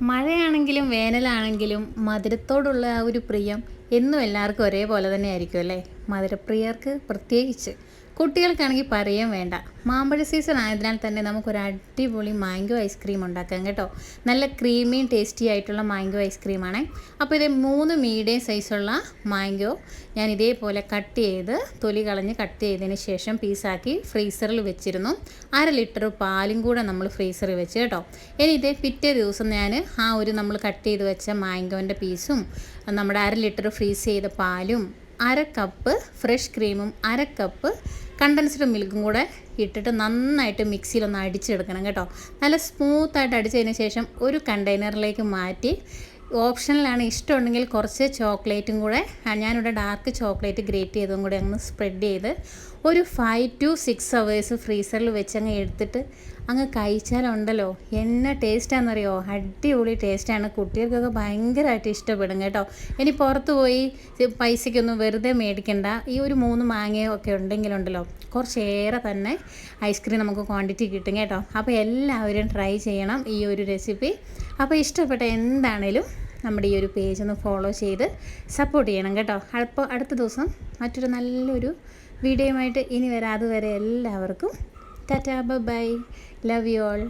മഴയാണെങ്കിലും വേനലാണെങ്കിലും മധുരത്തോടുള്ള ആ ഒരു പ്രിയം എന്നും എല്ലാവർക്കും ഒരേപോലെ തന്നെ ആയിരിക്കും അല്ലേ? മധുരപ്രിയർക്ക് പ്രത്യേകിച്ച്. കുട്ടികൾക്കാണെങ്കിൽ പറയാൻ വേണ്ട. മാമ്പഴ സീസൺ ആയതിനാൽ തന്നെ നമുക്കൊരു അടിപൊളി മാംഗോ ഐസ്ക്രീം ഉണ്ടാക്കാം കേട്ടോ. നല്ല ക്രീമിയും ടേസ്റ്റി ആയിട്ടുള്ള മാംഗോ ഐസ്ക്രീമാണ്. അപ്പോൾ ഇത് 3 മീഡിയം സൈസുള്ള മാംഗോ ഞാൻ ഇതേപോലെ കട്ട് ചെയ്ത് തൊലി കളഞ്ഞ് കട്ട് ചെയ്തതിന് ശേഷം പീസാക്കി ഫ്രീസറിൽ വെച്ചിരുന്നു. 1/2 ലിറ്റർ പാലും കൂടെ നമ്മൾ ഫ്രീസറിൽ വെച്ച് കേട്ടോ. ഇനി ഇതേ പിറ്റേ ദിവസം ഞാൻ നമ്മൾ കട്ട് ചെയ്ത് വെച്ച മാംഗോൻ്റെ പീസും നമ്മുടെ 1/2 ലിറ്റർ ഫ്രീസ് ചെയ്ത പാലും 1/2 കപ്പ് ഫ്രഷ് ക്രീമും 1/2 കപ്പ് കണ്ടൻസ്ഡ് മിൽക്കും കൂടെ ഇട്ടിട്ട് നന്നായിട്ട് മിക്സിയിലൊന്ന് അടിച്ചെടുക്കണം കേട്ടോ. നല്ല സ്മൂത്തായിട്ട് അടിച്ചതിന് ശേഷം ഒരു കണ്ടെയ്നറിലേക്ക് മാറ്റി ഓപ്ഷനിലാണ്, ഇഷ്ടമുണ്ടെങ്കിൽ കുറച്ച് ചോക്ലേറ്റും കൂടെ ഞാനിവിടെ ഡാർക്ക് ചോക്ലേറ്റ് ഗ്രേറ്റ് ചെയ്തതും കൂടെ അങ്ങ് സ്പ്രെഡ് ചെയ്ത് ഒരു 5 to 6 hours ഫ്രീസറിൽ വെച്ച് അങ്ങ് എടുത്തിട്ട് അങ്ങ് കഴിച്ചാലുണ്ടല്ലോ എന്ന ടേസ്റ്റാണെന്നറിയോ? അടിപൊളി ടേസ്റ്റാണ്. കുട്ടികൾക്കൊക്കെ ഭയങ്കരമായിട്ട് ഇഷ്ടപ്പെടും കേട്ടോ. ഇനി പുറത്ത് പോയി പൈസയ്ക്കൊന്നും വെറുതെ മേടിക്കണ്ട. ഈ ഒരു 3 മാങ്ങയോ ഒക്കെ ഉണ്ടെങ്കിലുണ്ടല്ലോ കുറച്ചേറെ തന്നെ ഐസ്ക്രീം നമുക്ക് ക്വാണ്ടിറ്റി കിട്ടും കേട്ടോ. അപ്പോൾ എല്ലാവരും ട്രൈ ചെയ്യണം ഈ ഒരു റെസിപ്പി. അപ്പോൾ ഇഷ്ടപ്പെട്ട എന്താണേലും നമ്മുടെ ഈ ഒരു പേജ് ഒന്ന് ഫോളോ ചെയ്ത് സപ്പോർട്ട് ചെയ്യണം കേട്ടോ. അപ്പോൾ അടുത്ത ദിവസം മറ്റൊരു നല്ലൊരു വീഡിയോയുമായിട്ട് ഇനി വരാം. അതുവരെ എല്ലാവർക്കും tata, bye, love you all.